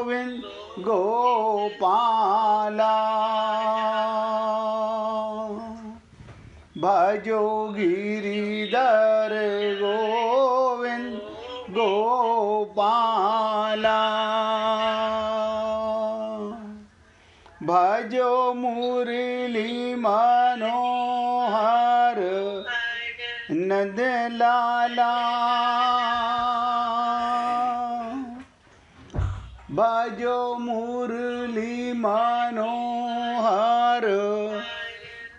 गोविंद गोपाला भजो गिरिधर गोविंद गोपाला भजो मुरली मनोहर नंद लाला भजो मुरली मनोहर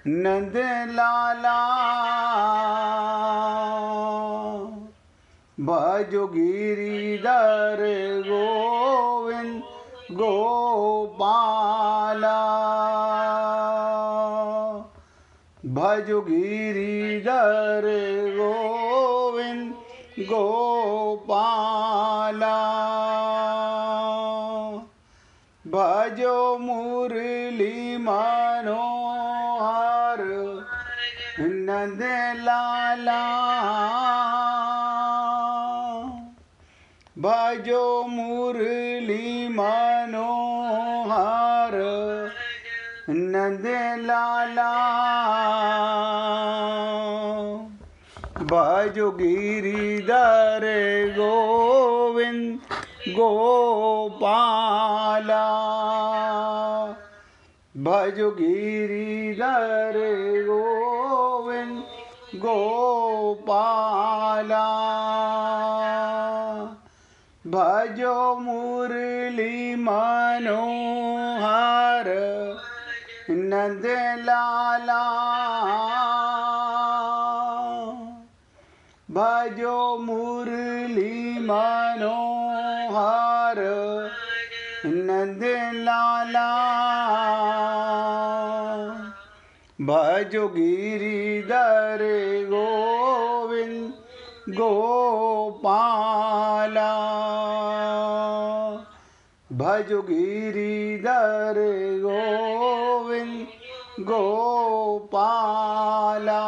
नंद लाला भजो गिरिधर गोविंद गोपाला भजो गिरिधर गोविंद गोपाला भजो मुरली मनोहर नंद लाला भजो मुरली मनोहर नंद लाला भजो गिरिधर गोविंद गोपाला भजो गिरिधर गोविंद गोपाला भजो मुरली मनोहर नंद लाला भजो मुरली मनोहर नंद लाला भजो गिरिधर गोविंद गोपाला भजो गिरिधर गोविंद गोपाला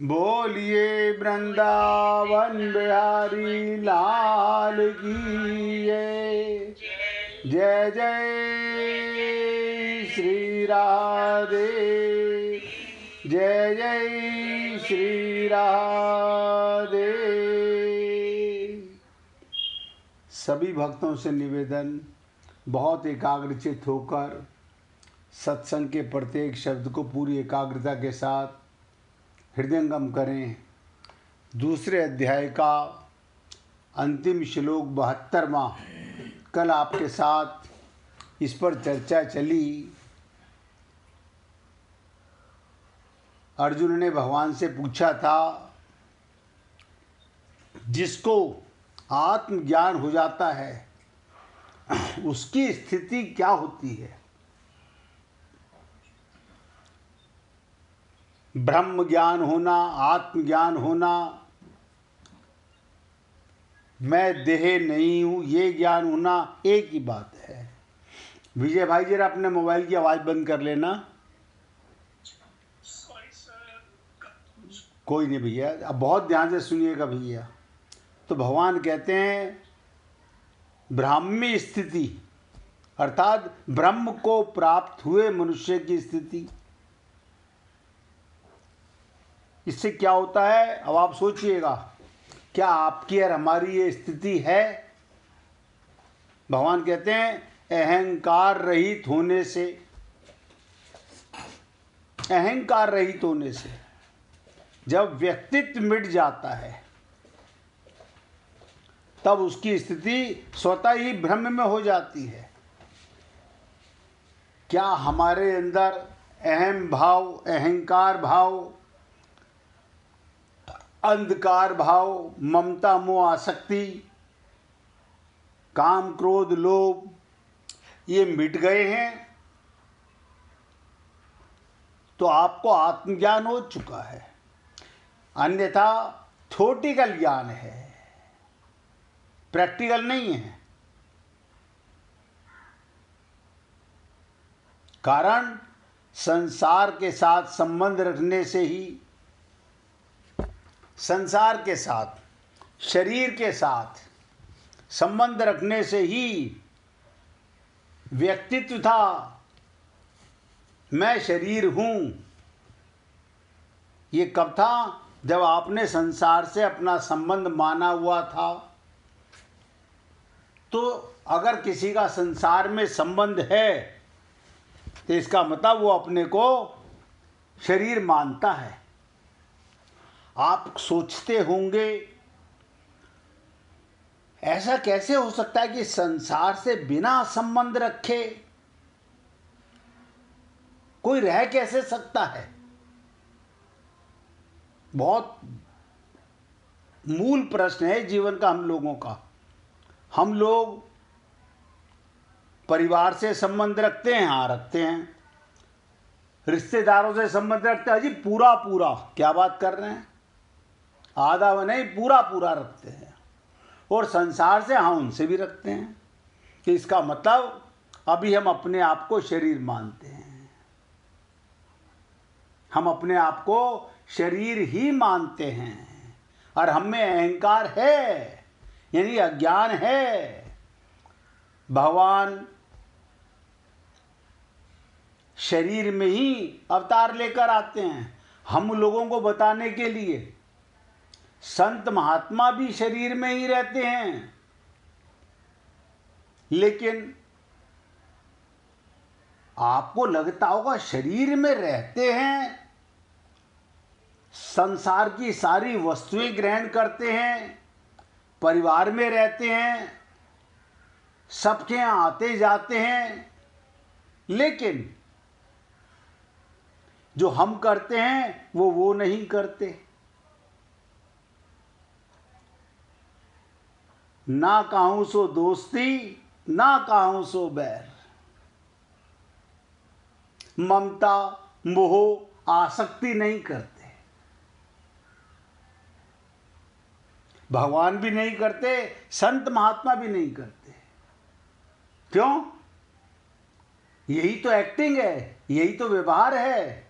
बोलिए वृंदावन बिहारी लाल की जय जय श्री राधे जय जय श्री राधे। सभी भक्तों से निवेदन, बहुत एकाग्रचित होकर सत्संग के प्रत्येक शब्द को पूरी एकाग्रता के साथ हृदयंगम करें। दूसरे अध्याय का अंतिम श्लोक 72वां कल आपके साथ इस पर चर्चा चली। अर्जुन ने भगवान से पूछा था, जिसको आत्मज्ञान हो जाता है उसकी स्थिति क्या होती है। ब्रह्म ज्ञान होना, आत्मज्ञान होना, मैं देह नहीं हूं, ये ज्ञान होना एक ही बात है। विजय भाई जरा अपने मोबाइल की आवाज बंद कर लेना। कोई नहीं भैया, अब बहुत ध्यान से सुनिएगा भैया। तो भगवान कहते हैं ब्राह्मी स्थिति अर्थात ब्रह्म को प्राप्त हुए मनुष्य की स्थिति। इससे क्या होता है, अब आप सोचिएगा, क्या आपकी और हमारी ये स्थिति है। भगवान कहते हैं अहंकार रहित होने से, अहंकार रहित होने से जब व्यक्तित्व मिट जाता है तब उसकी स्थिति स्वतः ही ब्रह्म में हो जाती है। क्या हमारे अंदर अहम भाव, अहंकार भाव, अंधकार भाव, ममता मोह आसक्ति, काम क्रोध लोभ ये मिट गए हैं तो आपको आत्मज्ञान हो चुका है। अन्यथा थ्योरेटिकल ज्ञान है, प्रैक्टिकल नहीं है। कारण संसार के साथ संबंध रखने से ही, संसार के साथ, शरीर के साथ संबंध रखने से ही व्यक्तित्व था, मैं शरीर हूं। ये कब था? जब आपने संसार से अपना संबंध माना हुआ था। तो अगर किसी का संसार में संबंध है तो इसका मतलब वो अपने को शरीर मानता है। आप सोचते होंगे ऐसा कैसे हो सकता है कि संसार से बिना संबंध रखे कोई रह कैसे सकता है? बहुत मूल प्रश्न है जीवन का हम लोगों का। हम लोग परिवार से संबंध रखते हैं, हाँ रखते हैं। रिश्तेदारों से संबंध रखते हैं, अजी पूरा पूरा, क्या बात कर रहे हैं? आधा व नहीं, पूरा पूरा रखते हैं। और संसार से, हाँ उनसे भी रखते हैं। कि इसका मतलब अभी हम अपने आप को शरीर मानते हैं। हम अपने आप को शरीर ही मानते हैं और हम में अहंकार है, यानी अज्ञान है। भगवान शरीर में ही अवतार लेकर आते हैं हम लोगों को बताने के लिए। संत महात्मा भी शरीर में ही रहते हैं, लेकिन आपको लगता होगा शरीर में रहते हैं, संसार की सारी वस्तुएं ग्रहण करते हैं, परिवार में रहते हैं, सबके यहाँ आते जाते हैं, लेकिन जो हम करते हैं वो नहीं करते। ना काहूं सो दोस्ती, ना काहूं सो बैर, ममता मोह आसक्ति नहीं करते। भगवान भी नहीं करते, संत महात्मा भी नहीं करते। क्यों? यही तो एक्टिंग है, यही तो व्यवहार है।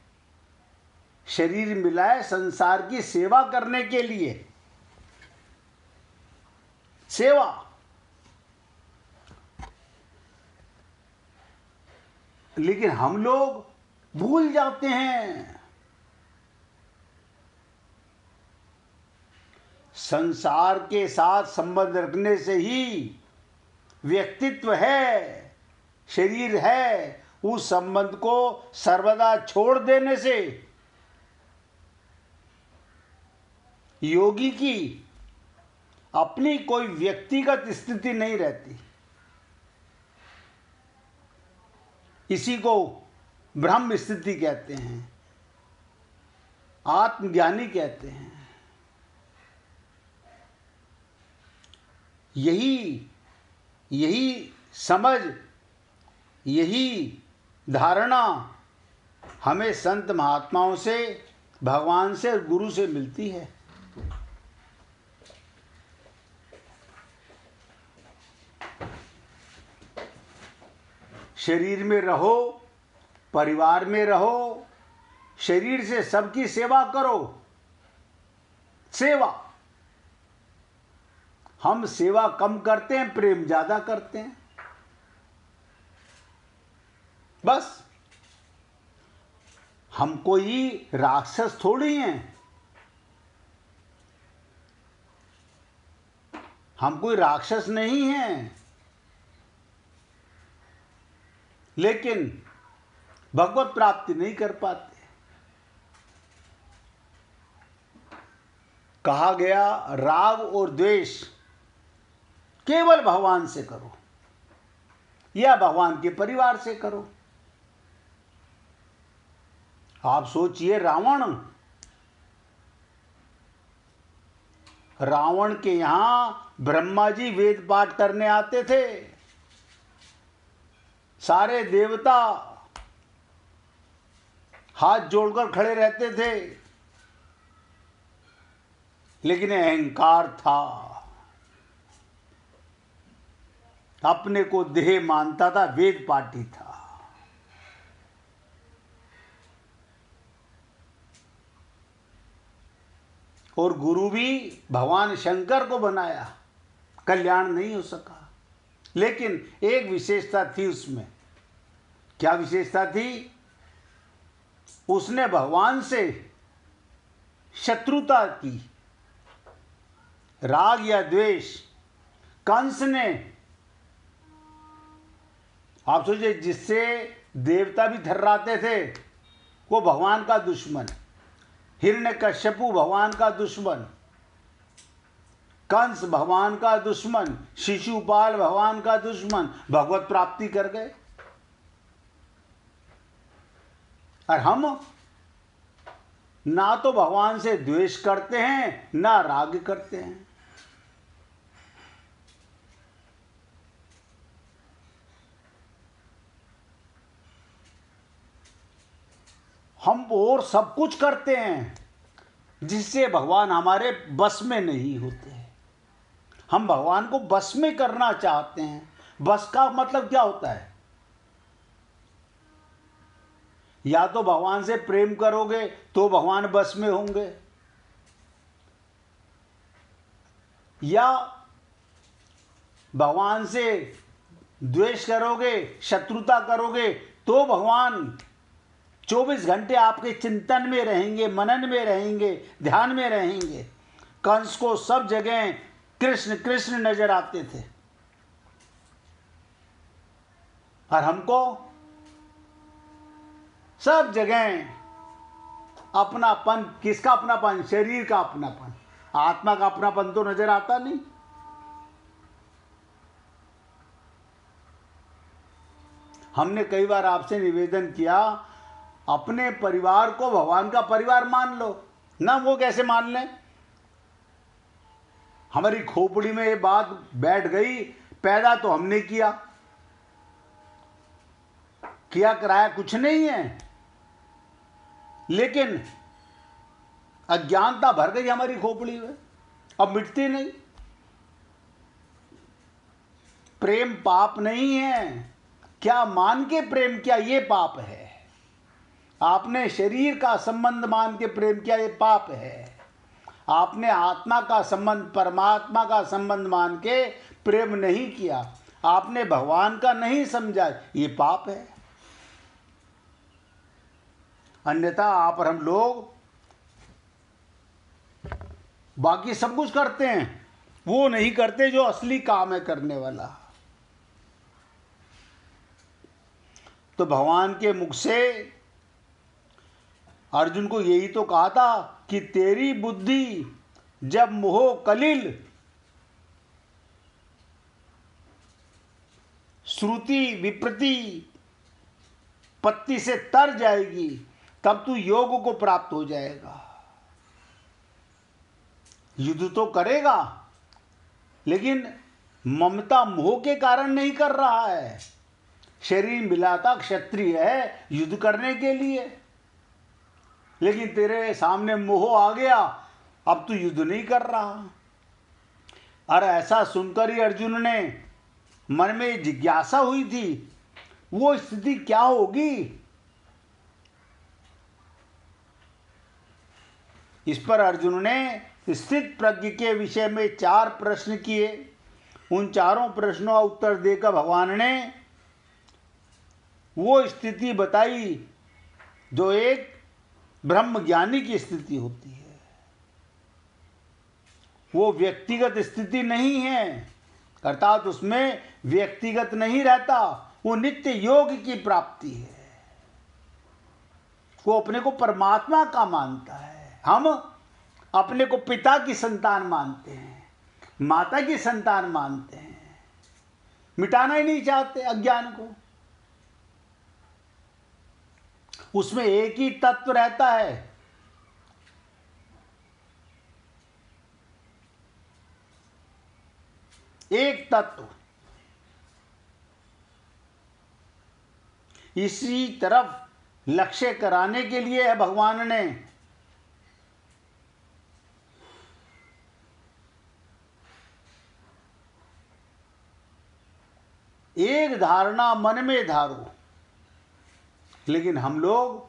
शरीर मिला है संसार की सेवा करने के लिए। सेवा। लेकिन हम लोग भूल जाते हैं संसार के साथ संबंध रखने से ही व्यक्तित्व है, शरीर है। उस संबंध को सर्वदा छोड़ देने से योगी की अपनी कोई व्यक्तिगत स्थिति नहीं रहती। इसी को ब्रह्म स्थिति कहते हैं, आत्मज्ञानी कहते हैं। यही समझ, यही धारणा हमें संत महात्माओं से, भगवान से और गुरु से मिलती है। शरीर में रहो, परिवार में रहो, शरीर से सबकी सेवा करो। सेवा। हम सेवा कम करते हैं, प्रेम ज्यादा करते हैं। बस। हम कोई राक्षस थोड़ी हैं, हम कोई राक्षस नहीं हैं, लेकिन भगवत प्राप्ति नहीं कर पाते। कहा गया राग और द्वेष केवल भगवान से करो या भगवान के परिवार से करो। आप सोचिए, रावण के यहां ब्रह्मा जी वेद पाठ करने आते थे। सारे देवता हाथ जोड़कर खड़े रहते थे, लेकिन अहंकार था। अपने को देह मानता था, वेद पाठी था। और गुरु भी भगवान शंकर को बनाया, कल्याण नहीं हो सका। लेकिन एक विशेषता थी उसमें। क्या विशेषता थी? उसने भगवान से शत्रुता की, राग या द्वेष। कंस ने, आप सोचिए, जिससे देवता भी थर्राते थे वो भगवान का दुश्मन, हिरण्यकश्यपु भगवान का दुश्मन, कंस भगवान का दुश्मन, शिशुपाल भगवान का दुश्मन, भगवत प्राप्ति कर गए। और हम ना तो भगवान से द्वेष करते हैं ना राग करते हैं। हम और सब कुछ करते हैं जिससे भगवान हमारे बस में नहीं होते। हम भगवान को बस में करना चाहते हैं। बस का मतलब क्या होता है? या तो भगवान से प्रेम करोगे तो भगवान बस में होंगे, या भगवान से द्वेष करोगे, शत्रुता करोगे तो भगवान 24 घंटे आपके चिंतन में रहेंगे, मनन में रहेंगे, ध्यान में रहेंगे। कंस को सब जगह कृष्ण कृष्ण नजर आते थे, और हमको सब जगह अपनापन। किसका अपनापन? शरीर का अपनापन। आत्मा का अपनापन तो नजर आता नहीं। हमने कई बार आपसे निवेदन किया, अपने परिवार को भगवान का परिवार मान लो ना। वो कैसे मान लें? हमारी खोपड़ी में ये बात बैठ गई। पैदा तो हमने किया कराया कुछ नहीं है, लेकिन अज्ञानता भर गई हमारी खोपड़ी में, अब मिटती नहीं। प्रेम पाप नहीं है। क्या मान के प्रेम किया, ये पाप है। आपने शरीर का संबंध मान के प्रेम किया, ये पाप है। आपने आत्मा का संबंध, परमात्मा का संबंध मान के प्रेम नहीं किया, आपने भगवान का नहीं समझा, ये पाप है। अन्यथा आप और हम लोग बाकी सब कुछ करते हैं, वो नहीं करते जो असली काम है करने वाला। तो भगवान के मुख से अर्जुन को यही तो कहा था कि तेरी बुद्धि जब मोह कलिल श्रुति विप्रति पत्ती से तर जाएगी, तब तू योग को प्राप्त हो जाएगा। युद्ध तो करेगा, लेकिन ममता मोह के कारण नहीं कर रहा है। शरीर मिला था, क्षत्रिय है, युद्ध करने के लिए, लेकिन तेरे सामने मोह आ गया, अब तू युद्ध नहीं कर रहा। और ऐसा सुनकर ही अर्जुन ने मन में जिज्ञासा हुई थी, वो स्थिति क्या होगी। इस पर अर्जुन ने स्थित प्रज्ञ के विषय में 4 प्रश्न किए। उन चारों प्रश्नों का उत्तर देकर भगवान ने वो स्थिति बताई जो एक ब्रह्मज्ञानी की स्थिति होती है। वो व्यक्तिगत स्थिति नहीं है, अर्थात उसमें व्यक्तिगत नहीं रहता, वो नित्य योग की प्राप्ति है। वो अपने को परमात्मा का मानता है। हम अपने को पिता की संतान मानते हैं, माता की संतान मानते हैं, मिटाना ही नहीं चाहते अज्ञान को। उसमें एक ही तत्व रहता है, एक तत्व। इसी तरफ लक्ष्य कराने के लिए है भगवान ने एक धारणा मन में धारो। लेकिन हम लोग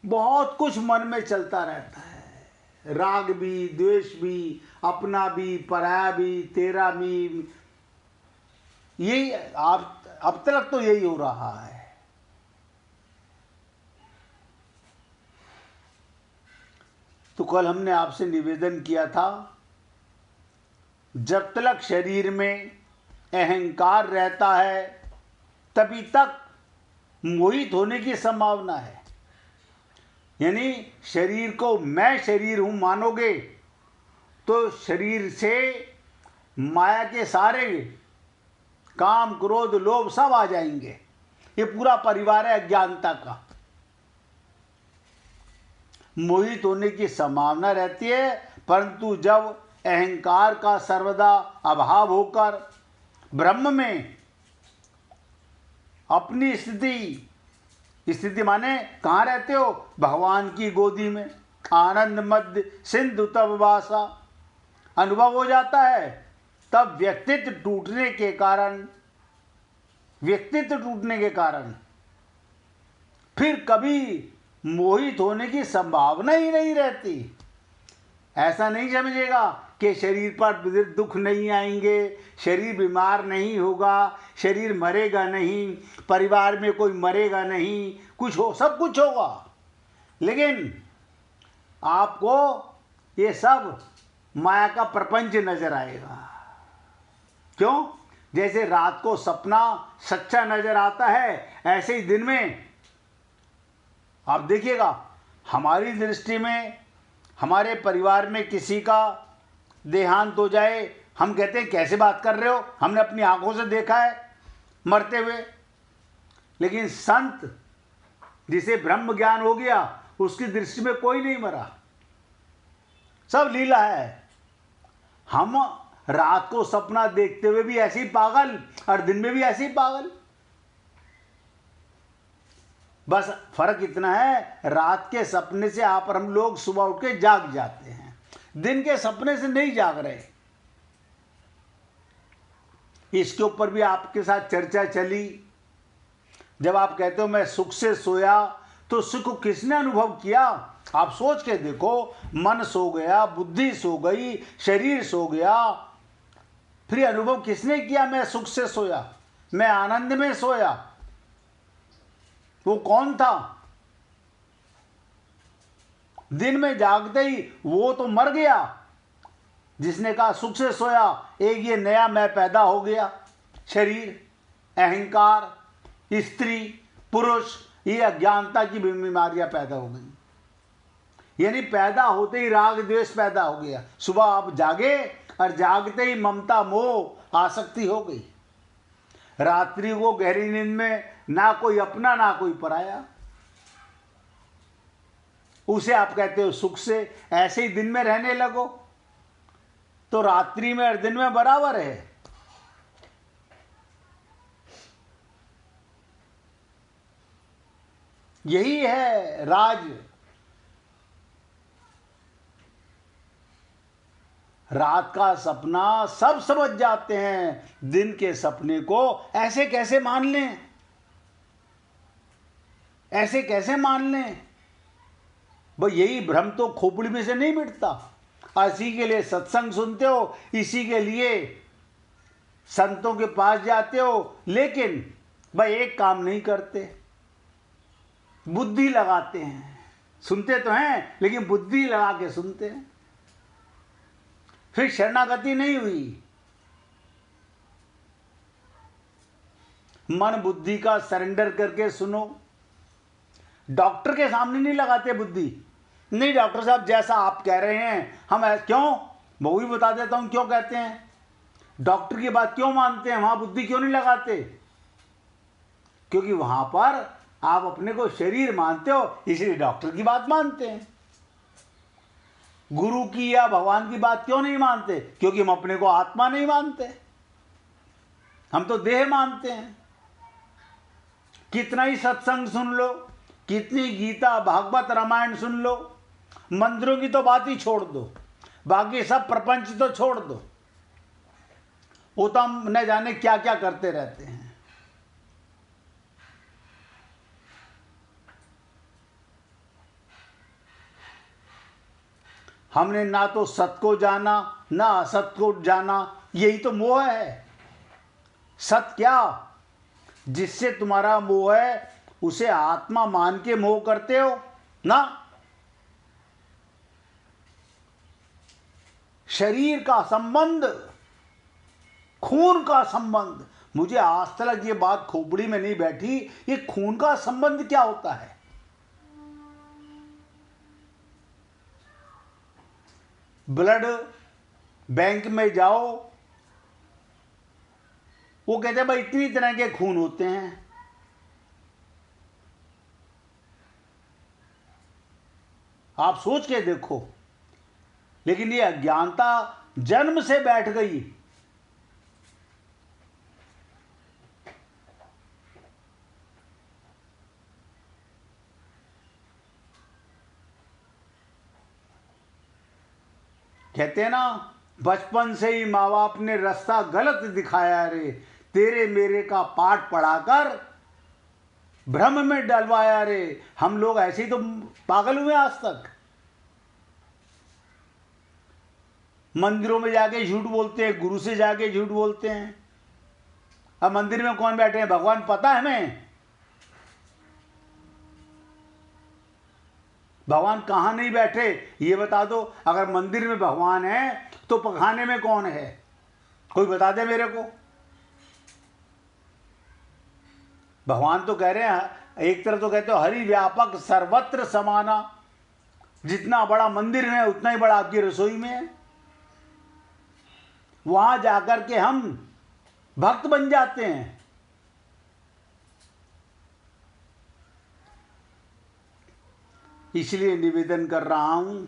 बहुत कुछ मन में चलता रहता है। राग भी, द्वेष भी, अपना भी, पराया भी, तेरा भी, यही आप अब तक तो यही हो रहा है। तो कल हमने आपसे निवेदन किया था, जब तक शरीर में अहंकार रहता है तभी तक मोहित होने की संभावना है। यानी शरीर को मैं शरीर हूं मानोगे तो शरीर से माया के सारे काम, क्रोध, लोभ सब आ जाएंगे। ये पूरा परिवार है अज्ञानता का। मोहित होने की संभावना रहती है, परंतु जब अहंकार का सर्वदा अभाव होकर ब्रह्म में अपनी स्थिति माने कहाँ रहते हो? भगवान की गोदी में, आनंद मध्य सिंधु तब वासा अनुभव हो जाता है। तब व्यक्तित्व टूटने के कारण फिर कभी मोहित होने की संभावना ही नहीं रहती। ऐसा नहीं समझेगा कि शरीर पर दुख नहीं आएंगे, शरीर बीमार नहीं होगा, शरीर मरेगा नहीं, परिवार में कोई मरेगा नहीं, कुछ हो, सब कुछ होगा। लेकिन आपको ये सब माया का प्रपंच नजर आएगा। क्यों? जैसे रात को सपना सच्चा नजर आता है, ऐसे ही दिन में आप देखिएगा, हमारी दृष्टि में हमारे परिवार में किसी का देहांत हो जाए, हम कहते हैं कैसे बात कर रहे हो, हमने अपनी आंखों से देखा है मरते हुए। लेकिन संत जिसे ब्रह्म ज्ञान हो गया, उसकी दृष्टि में कोई नहीं मरा, सब लीला है। हम रात को सपना देखते हुए भी ऐसे ही पागल और दिन में भी ऐसे ही पागल। बस फर्क इतना है, रात के सपने से आप और हम लोग सुबह उठ के जाग जाते हैं, दिन के सपने से नहीं जाग रहे। इसके ऊपर भी आपके साथ चर्चा चली। जब आप कहते हो मैं सुख से सोया, तो सुख किसने अनुभव किया? आप सोच के देखो, मन सो गया, बुद्धि सो गई, शरीर सो गया, फिर अनुभव किसने किया मैं सुख से सोया, मैं आनंद में सोया? वो कौन था? दिन में जागते ही वो तो मर गया जिसने कहा सुख से सोया। एक ये नया मैं पैदा हो गया, शरीर, अहंकार, स्त्री, पुरुष, ये अज्ञानता की बीमारियां पैदा हो गई। यानी पैदा होते ही राग द्वेष पैदा हो गया। सुबह आप जागे और जागते ही ममता, मोह, आसक्ति हो गई। रात्रि को गहरी नींद में ना कोई अपना ना कोई पराया, उसे आप कहते हो सुख से। ऐसे ही दिन में रहने लगो तो रात्रि में और दिन में बराबर है। यही है राज। रात का सपना सब समझ जाते हैं, दिन के सपने को ऐसे कैसे मान लें, ऐसे कैसे मान लें? भाई यही भ्रम तो खोपड़ी में से नहीं मिटता। इसी के लिए सत्संग सुनते हो, इसी के लिए संतों के पास जाते हो, लेकिन भाई एक काम नहीं करते, बुद्धि लगाते हैं। सुनते तो हैं लेकिन बुद्धि लगा के सुनते हैं। फिर शरणागति नहीं हुई। मन बुद्धि का सरेंडर करके सुनो। डॉक्टर के सामने नहीं लगाते बुद्धि। नहीं डॉक्टर साहब जैसा आप कह रहे हैं हम क्यों, वो भी बता देता हूं क्यों कहते हैं। डॉक्टर की बात क्यों मानते हैं, वहां बुद्धि क्यों नहीं लगाते? क्योंकि वहां पर आप अपने को शरीर मानते हो, इसलिए डॉक्टर की बात मानते हैं। गुरु की या भगवान की बात क्यों नहीं मानते? क्योंकि हम अपने को आत्मा नहीं मानते, हम तो देह मानते हैं। कितना ही सत्संग सुन लो, कितनी गीता भागवत रामायण सुन लो, मंदिरों की तो बात ही छोड़ दो, बाकी सब प्रपंच तो छोड़ दो, वो तो हम न जाने क्या क्या करते रहते हैं। हमने ना तो सत को जाना ना असत को जाना, यही तो मोह है। सत क्या? जिससे तुम्हारा मोह है उसे आत्मा मान के मोह करते हो ना। शरीर का संबंध, खून का संबंध, मुझे आज तक ये बात खोपड़ी में नहीं बैठी, ये खून का संबंध क्या होता है? ब्लड बैंक में जाओ, वो कहते हैं भाई इतनी तरह के खून होते हैं। आप सोच के देखो। लेकिन ये अज्ञानता जन्म से बैठ गई। कहते हैं ना, बचपन से ही माँ बाप ने रास्ता गलत दिखाया रे, तेरे मेरे का पाठ पढ़ाकर भ्रम में डलवाया रे। हम लोग ऐसे ही तो पागल हुए आज तक। मंदिरों में जाके झूठ बोलते हैं, गुरु से जाके झूठ बोलते हैं। अब मंदिर में कौन बैठे हैं? भगवान पता है हमें? भगवान कहाँ नहीं बैठे ये बता दो। अगर मंदिर में भगवान है तो पखाने में कौन है? कोई बता दे मेरे को। भगवान तो कह रहे हैं, एक तरफ तो कहते हो हरि व्यापक सर्वत्र समाना, जितना बड़ा मंदिर है उतना ही बड़ा आपकी रसोई में है। वहां जाकर के हम भक्त बन जाते हैं। इसलिए निवेदन कर रहा हूं,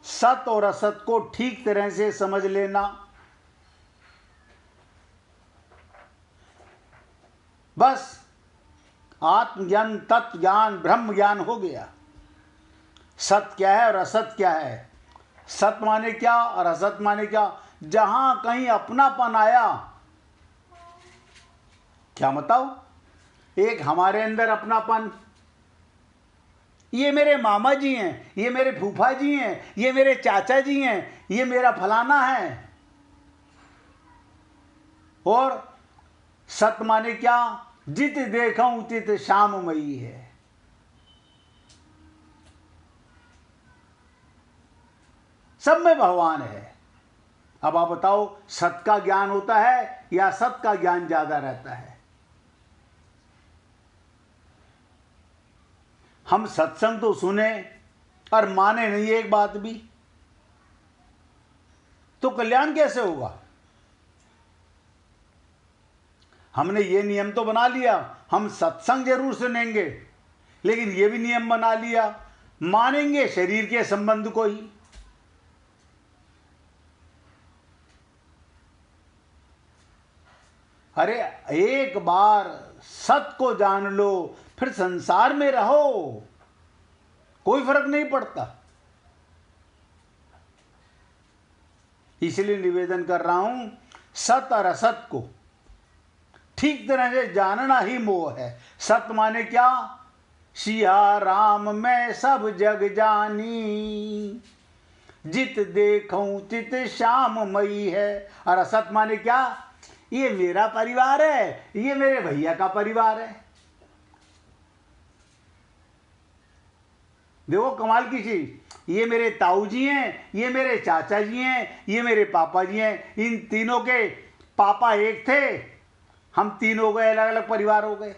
सत और असत को ठीक तरह से समझ लेना। बस आत्मज्ञान, तत्व ज्ञान, ब्रह्म ज्ञान हो गया। सत क्या है और असत क्या है? सत माने क्या और असत माने क्या? जहां कहीं अपनापन आया, क्या बताओ? एक हमारे अंदर अपनापन, ये मेरे मामा जी हैं, ये मेरे फूफा जी हैं, ये मेरे चाचा जी हैं, ये मेरा फलाना है। और सत माने क्या? जित देखूं तित श्याममयी है। सब में भगवान है। अब आप बताओ, सत का ज्ञान होता है या सत का ज्ञान ज्यादा रहता है? हम सत्संग तो सुने और माने नहीं एक बात भी, तो कल्याण कैसे होगा? हमने ये नियम तो बना लिया, हम सत्संग जरूर सुनेंगे, लेकिन ये भी नियम बना लिया, मानेंगे शरीर के संबंध को ही। अरे एक बार सत को जान लो, फिर संसार में रहो, कोई फर्क नहीं पड़ता। इसलिए निवेदन कर रहा हूं, सत और असत को ठीक तरह से जानना ही मोह है। सत माने क्या? सिया राम मैं सब जग जानी, जित देखूं तित श्याममयी है। और असत माने क्या? ये मेरा परिवार है, ये मेरे भैया का परिवार है। देखो कमाल की चीज, ये मेरे ताऊ जी हैं, ये मेरे चाचा जी हैं, ये मेरे पापा जी हैं। इन तीनों के पापा एक थे, हम तीन हो गए, अलग अलग परिवार हो गए।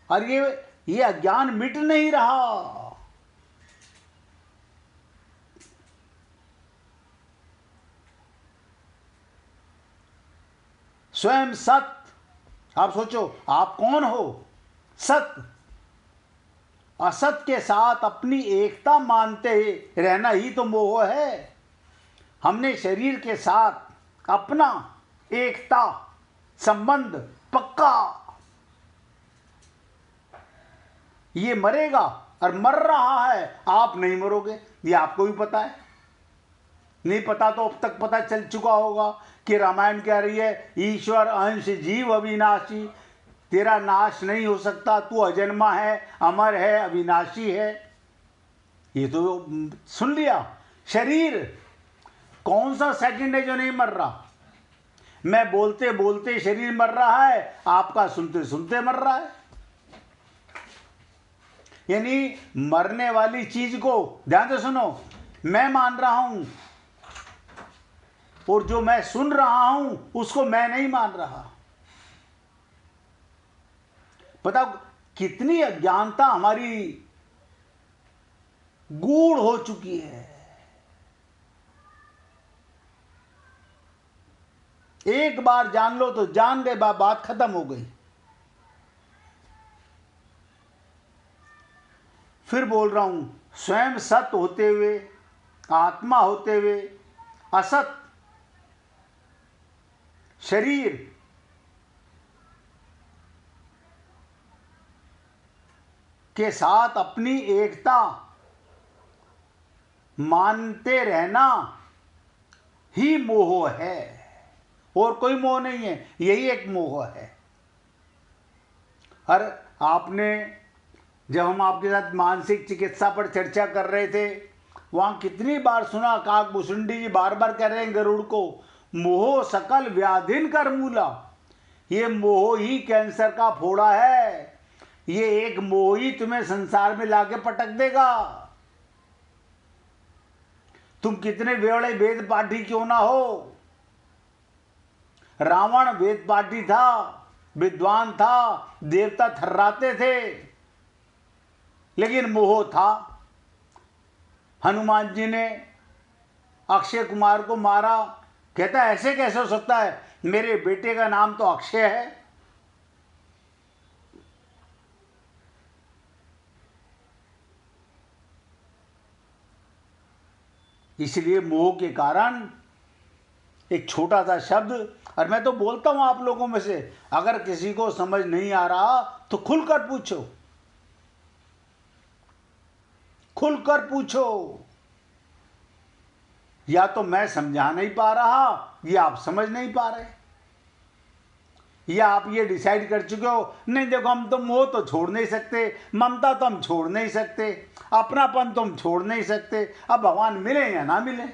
और ये अज्ञान मिट नहीं रहा। स्वयं सत, आप सोचो आप कौन हो? सत। असत के साथ अपनी एकता मानते रहना ही तो मोह है। हमने शरीर के साथ अपना एकता संबंध पक्का, ये मरेगा और मर रहा है, आप नहीं मरोगे, ये आपको भी पता है। नहीं पता तो अब तक पता चल चुका होगा कि रामायण कह रही है ईश्वर अंश जीव अविनाशी। तेरा नाश नहीं हो सकता, तू अजन्मा है, अमर है, अविनाशी है। ये तो सुन लिया। शरीर कौन सा सेकंड है जो नहीं मर रहा? मैं बोलते बोलते शरीर मर रहा है, आपका सुनते सुनते मर रहा है। यानी मरने वाली चीज को ध्यान से सुनो, मैं मान रहा हूं, और जो मैं सुन रहा हूं उसको मैं नहीं मान रहा। पता कितनी अज्ञानता हमारी गूढ़ हो चुकी है। एक बार जान लो तो जान गए, बात खत्म हो गई। फिर बोल रहा हूं, स्वयं सत्य होते हुए, आत्मा होते हुए, असत शरीर के साथ अपनी एकता मानते रहना ही मोह है, और कोई मोह नहीं है, यही एक मोह है। और आपने, जब हम आपके साथ मानसिक चिकित्सा पर चर्चा कर रहे थे, वहां कितनी बार सुना, काकभूषुंडी जी बार बार कह रहे हैं गरुड़ को, मोह सकल व्याधिन कर मूला। ये मोह ही कैंसर का फोड़ा है, ये एक मोह ही तुम्हें संसार में लाके पटक देगा। तुम कितने बड़े वेद पाठी क्यों ना हो। रावण वेद पाठी था, विद्वान था, देवता थर्राते थे, लेकिन मोह था। हनुमान जी ने अक्षय कुमार को मारा, कहता है ऐसे कैसे हो सकता है, मेरे बेटे का नाम तो अक्षय है। इसलिए मोह के कारण एक छोटा सा शब्द, और मैं तो बोलता हूं आप लोगों में से, अगर किसी को समझ नहीं आ रहा तो खुलकर पूछो, खुलकर पूछो। या तो मैं समझा नहीं पा रहा, या आप समझ नहीं पा रहे, या आप ये डिसाइड कर चुके हो, नहीं देखो हम तो मोह तो छोड़ नहीं सकते, ममता तो हम छोड़ नहीं सकते, अपनापन तो हम छोड़ नहीं सकते, अब भगवान मिले या ना मिले।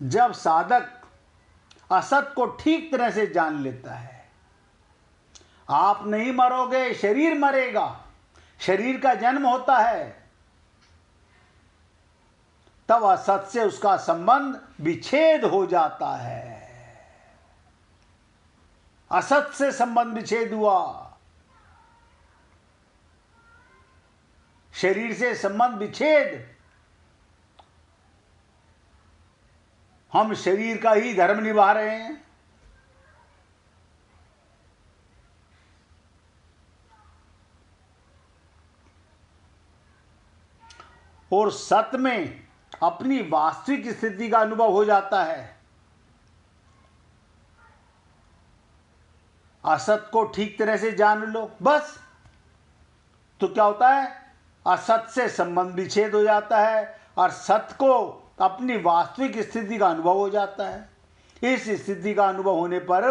जब साधक असत को ठीक तरह से जान लेता है, आप नहीं मरोगे, शरीर मरेगा, शरीर का जन्म होता है, तब असत से उसका संबंध विच्छेद हो जाता है। असत से संबंध विच्छेद हुआ, शरीर से संबंध विच्छेद। हम शरीर का ही धर्म निभा रहे हैं। और सत्य में अपनी वास्तविक स्थिति का अनुभव हो जाता है। असत को ठीक तरह से जान लो बस, तो क्या होता है, असत से संबंध विच्छेद हो जाता है, और सत्य को अपनी वास्तविक स्थिति का अनुभव हो जाता है। इस स्थिति का अनुभव होने पर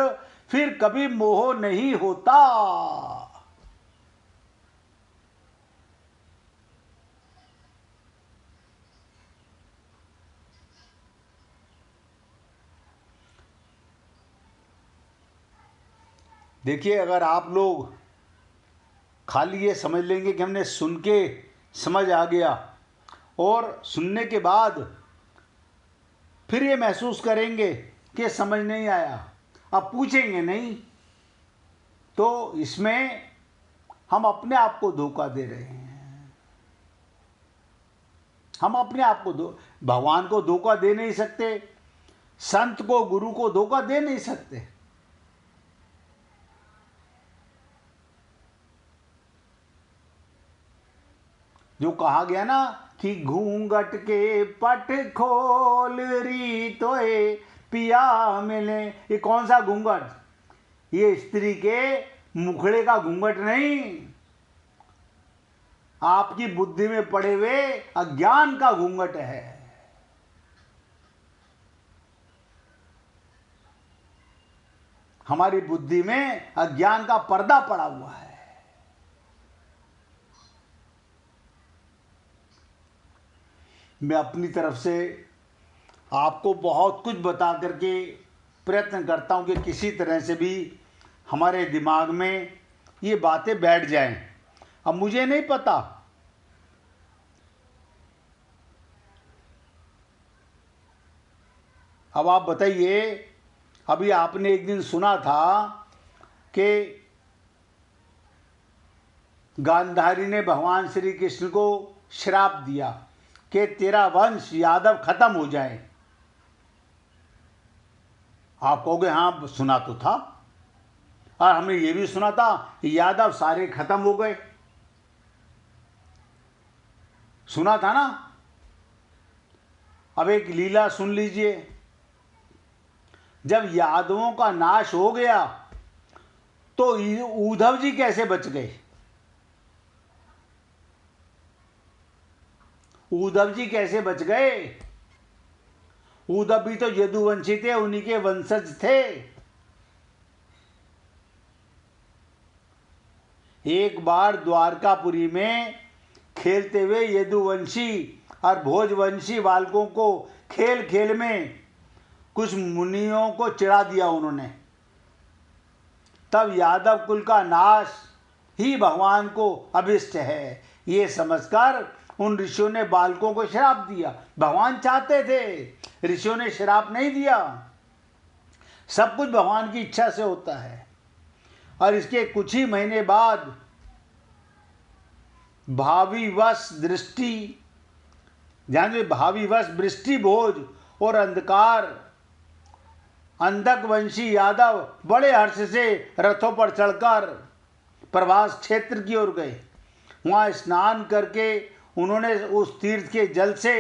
फिर कभी मोह नहीं होता। देखिए, अगर आप लोग खाली ये समझ लेंगे कि हमने सुन के समझ आ गया, और सुनने के बाद फिर ये महसूस करेंगे कि समझ नहीं आया, अब पूछेंगे नहीं, तो इसमें हम अपने आप को धोखा दे रहे हैं। हम अपने आप को भगवान को धोखा दे नहीं सकते, संत को, गुरु को धोखा दे नहीं सकते। जो कहा गया ना कि घूंघट के पट खोल री तोए पिया मिले, ये कौन सा घूंघट? ये स्त्री के मुखड़े का घूंघट नहीं, आपकी बुद्धि में पड़े हुए अज्ञान का घूंघट है। हमारी बुद्धि में अज्ञान का पर्दा पड़ा हुआ है। मैं अपनी तरफ से आपको बहुत कुछ बता करके प्रयत्न करता हूं कि किसी तरह से भी हमारे दिमाग में ये बातें बैठ जाएं। अब मुझे नहीं पता, अब आप बताइए, अभी आपने एक दिन सुना था कि गांधारी ने भगवान श्री कृष्ण को श्राप दिया कि तेरा वंश यादव खत्म हो जाए। आप कहोगे हाँ सुना तो था, और हमने ये भी सुना था यादव सारे खत्म हो गए, सुना था ना। अब एक लीला सुन लीजिए। जब यादवों का नाश हो गया तो उद्धव जी कैसे बच गए? उद्धव जी कैसे बच गए? उद्धव भी तो यदुवंशी थे, उन्हीं के वंशज थे। एक बार द्वारकापुरी में खेलते हुए यदुवंशी और भोजवंशी बालकों को खेल खेल में कुछ मुनियों को चिढ़ा दिया उन्होंने। तब यादव कुल का नाश ही भगवान को अभिष्ट है, ये समझकर उन ऋषियों ने बालकों को श्राप दिया। भगवान चाहते थे, ऋषियों ने श्राप नहीं दिया। सब कुछ भगवान की इच्छा से होता है। और इसके कुछ ही महीने बाद भाविवश दृष्टि, ध्यान से, भाविवश वृष्टि भोज और अंधक वंशी यादव बड़े हर्ष से रथों पर चढ़कर प्रवास क्षेत्र की ओर गए। वहां स्नान करके उन्होंने उस तीर्थ के जल से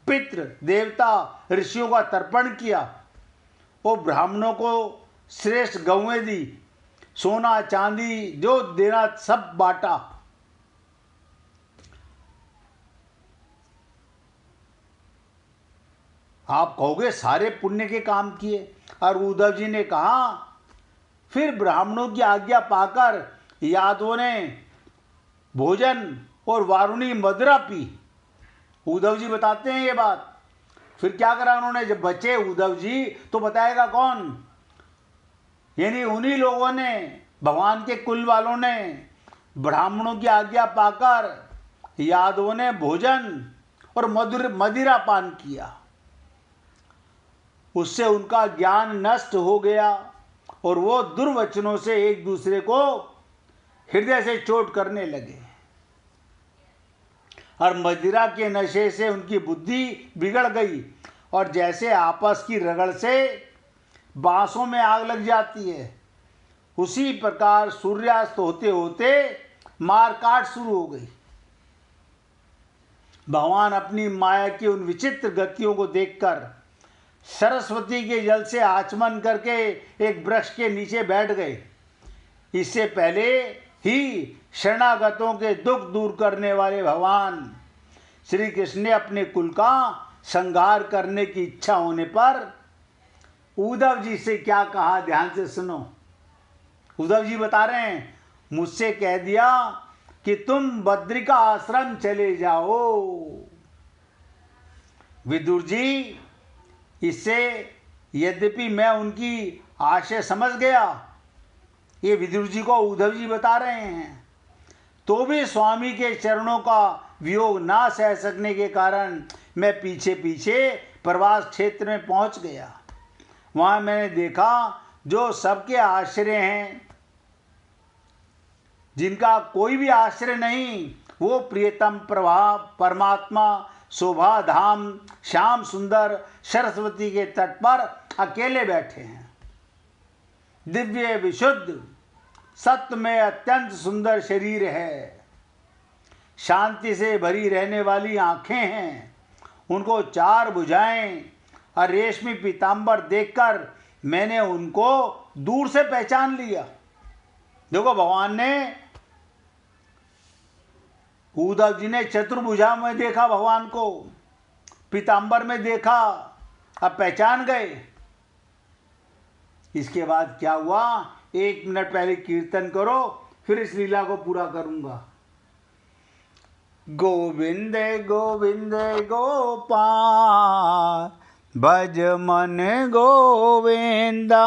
पितृ देवता ऋषियों का तर्पण किया और ब्राह्मणों को श्रेष्ठ गौएं दी, सोना चांदी जो देना सब बांटा। आप कहोगे सारे पुण्य के काम किए। और उद्धव जी ने कहा, फिर ब्राह्मणों की आज्ञा पाकर यादवों ने भोजन और वारुणी मदिरा पी। उद्धव जी बताते हैं ये बात। फिर क्या करा उन्होंने? जब बचे उद्धव जी तो बताएगा कौन? यानी उन्हीं लोगों ने, भगवान के कुल वालों ने, ब्राह्मणों की आज्ञा पाकर यादवों ने भोजन और मदिरा पान किया। उससे उनका ज्ञान नष्ट हो गया और वो दुर्वचनों से एक दूसरे को हृदय से चोट करने लगे। और मदिरा के नशे से उनकी बुद्धि बिगड़ गई और जैसे आपस की रगड़ से बांसों में आग लग जाती है, उसी प्रकार सूर्यास्त होते होते मारकाट शुरू हो गई। भगवान अपनी माया की उन विचित्र गतियों को देखकर सरस्वती के जल से आचमन करके एक वृक्ष के नीचे बैठ गए। इससे पहले ही शरणागतों के दुख दूर करने वाले भगवान श्री कृष्ण ने अपने कुल का संहार करने की इच्छा होने पर उद्धव जी से क्या कहा, ध्यान से सुनो। उद्धव जी बता रहे हैं, मुझसे कह दिया कि तुम बद्रिका आश्रम चले जाओ। विदुर जी, इससे यद्यपि मैं उनकी आशय समझ गया, ये विदुर जी को उद्धव जी बता रहे हैं, तो भी स्वामी के चरणों का वियोग ना सह सकने के कारण मैं पीछे पीछे प्रवास क्षेत्र में पहुंच गया। वहां मैंने देखा जो सबके आश्रय हैं, जिनका कोई भी आश्रय नहीं, वो प्रियतम प्रभा परमात्मा शोभा धाम श्याम सुंदर सरस्वती के तट पर अकेले बैठे हैं। दिव्य विशुद्ध सत्य में अत्यंत सुंदर शरीर है, शांति से भरी रहने वाली आंखें हैं, उनको 4 भुजाएं और रेशमी पीतांबर देखकर मैंने उनको दूर से पहचान लिया। देखो, भगवान ने, उद्धव जी ने चतुर्भुजा में देखा भगवान को, पीतांबर में देखा, अब पहचान गए। इसके बाद क्या हुआ, 1 मिनट पहले कीर्तन करो, फिर इस लीला को पूरा करूंगा। गोविंद गोविंद गोपाल भज मन गोविंदा।